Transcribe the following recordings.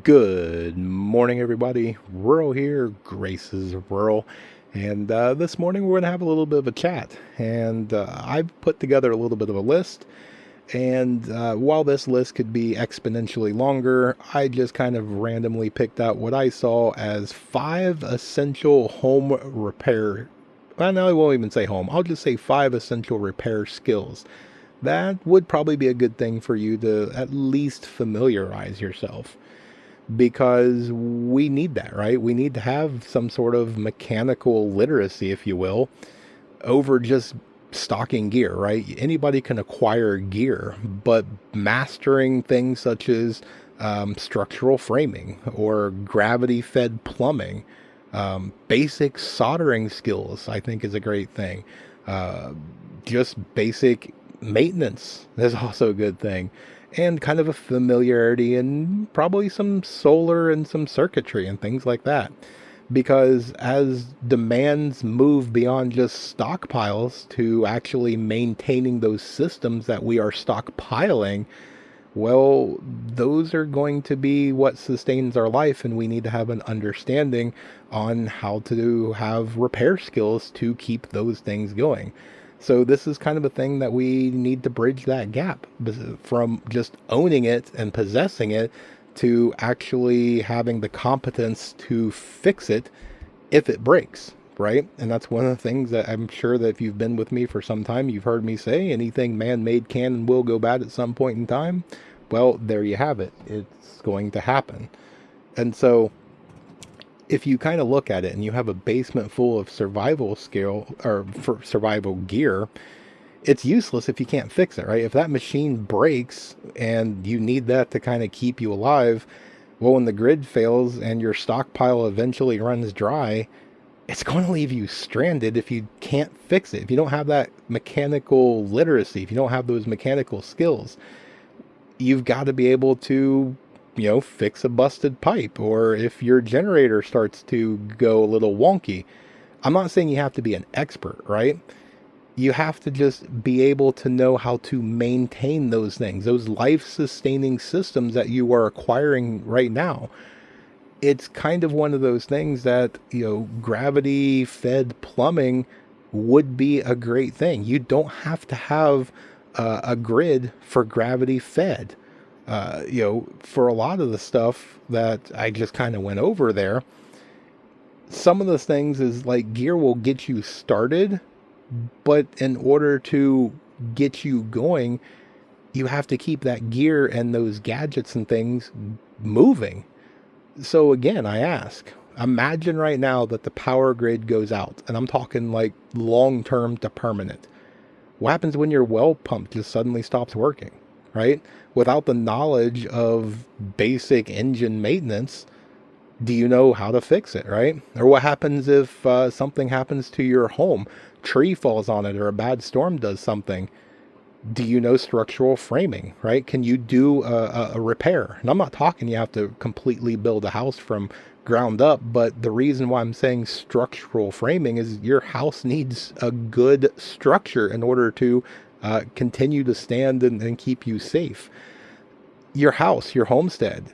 Good morning, everybody. Rural here, Grace's Rural. And this morning we're going to have a little bit of a chat. And I've put together a little bit of a list. And while this list could be exponentially longer, I just kind of randomly picked out what I saw as five essential home repair. Well, no, I won't even say home. I'll just say five essential repair skills. That would probably be a good thing for you to at least familiarize yourself because we need that, right? We need to have some sort of mechanical literacy, if you will, over just stocking gear, right? Anybody can acquire gear, but mastering things such as structural framing or gravity fed plumbing, basic soldering skills, I think is a great thing. Uh, just basic maintenance is also a good thing. And kind of a familiarity and probably some solar and some circuitry and things like that. Because as demands move beyond just stockpiles to actually maintaining those systems that we are stockpiling, well, those are going to be what sustains our life, and we need to have an understanding on how to have repair skills to keep those things going. So this is kind of a thing that we need to bridge that gap from just owning it and possessing it to actually having the competence to fix it if it breaks, right? And that's one of the things that I'm sure that if you've been with me for some time, you've heard me say anything man made can and will go bad at some point in time. Well, there you have it. It's going to happen. And so if you kind of look at it and you have a basement full of survival skill or for survival gear, it's useless if you can't fix it, right? If that machine breaks and you need that to kind of keep you alive, well, when the grid fails and your stockpile eventually runs dry, it's going to leave you stranded if you can't fix it. If you don't have that mechanical literacy, if you don't have those mechanical skills, you've got to be able to, fix a busted pipe, or if your generator starts to go a little wonky. I'm not saying you have to be an expert, right? You have to just be able to know how to maintain those things, those life sustaining systems that you are acquiring right now. It's kind of one of those things that, gravity fed plumbing would be a great thing. You don't have to have a grid for gravity fed. For a lot of the stuff that I just kind of went over there, some of those things is like gear will get you started, but in order to get you going, you have to keep that gear and those gadgets and things moving. So again, I ask, imagine right now that the power grid goes out, and I'm talking like long term to permanent. What happens when your well pump just suddenly stops working, right? Without the knowledge of basic engine maintenance, do you know how to fix it, right? Or what happens if something happens to your home, tree falls on it, or a bad storm does something? Do you know structural framing, right? Can you do a repair? And I'm not talking you have to completely build a house from ground up, but the reason why I'm saying structural framing is your house needs a good structure in order to continue to stand and keep you safe. Your house, your homestead,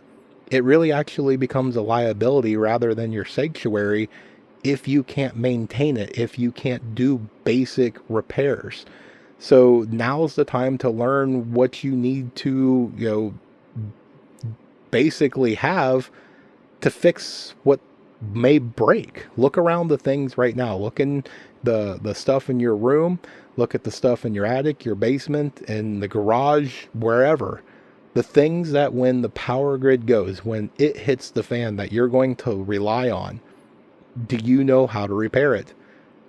it really actually becomes a liability rather than your sanctuary if you can't maintain it, if you can't do basic repairs. So now's the time to learn what you need to, basically have to fix what may break. Look around the things right now. Look in the stuff in your room. Look at the stuff in your attic, your basement, in the garage, wherever. The things that when the power grid goes, when it hits the fan that you're going to rely on, do you know how to repair it?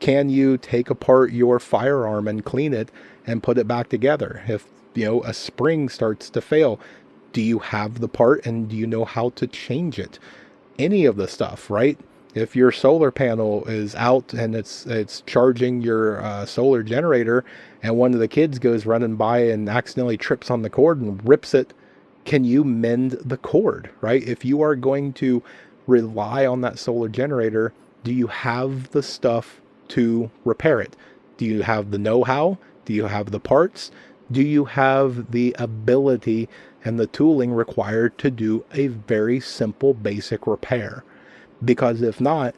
Can you take apart your firearm and clean it and put it back together? If, a spring starts to fail, do you have the part and do you know how to change it? Any of the stuff, right? If your solar panel is out and it's charging your solar generator and one of the kids goes running by and accidentally trips on the cord and rips it, can you mend the cord, right? If you are going to rely on that solar generator, do you have the stuff to repair it? Do you have the know-how? Do you have the parts? Do you have the ability and the tooling required to do a very simple basic repair? Because if not,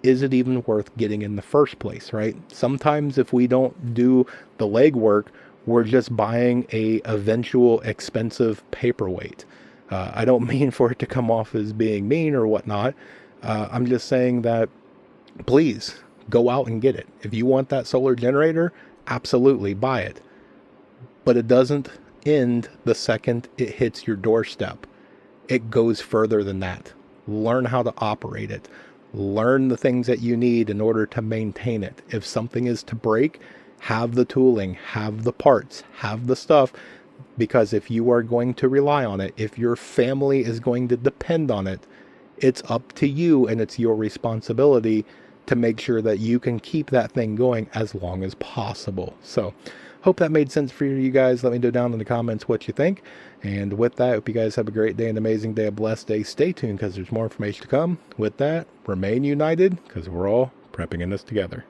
is it even worth getting in the first place, right? Sometimes if we don't do the legwork, we're just buying a eventual expensive paperweight. I don't mean for it to come off as being mean or whatnot. I'm just saying that please go out and get it. If you want that solar generator, absolutely buy it. But it doesn't end the second it hits your doorstep. It goes further than that. Learn how to operate it. Learn the things that you need in order to maintain it. If something is to break, have the tooling, have the parts, have the stuff, because if you are going to rely on it, if your family is going to depend on it, it's up to you and it's your responsibility to make sure that you can keep that thing going as long as possible. So, hope that made sense for you guys. Let me know down in the comments what you think. And with that, hope you guys have a great day, an amazing day, a blessed day. Stay tuned because there's more information to come. With that, remain united because we're all prepping in this together.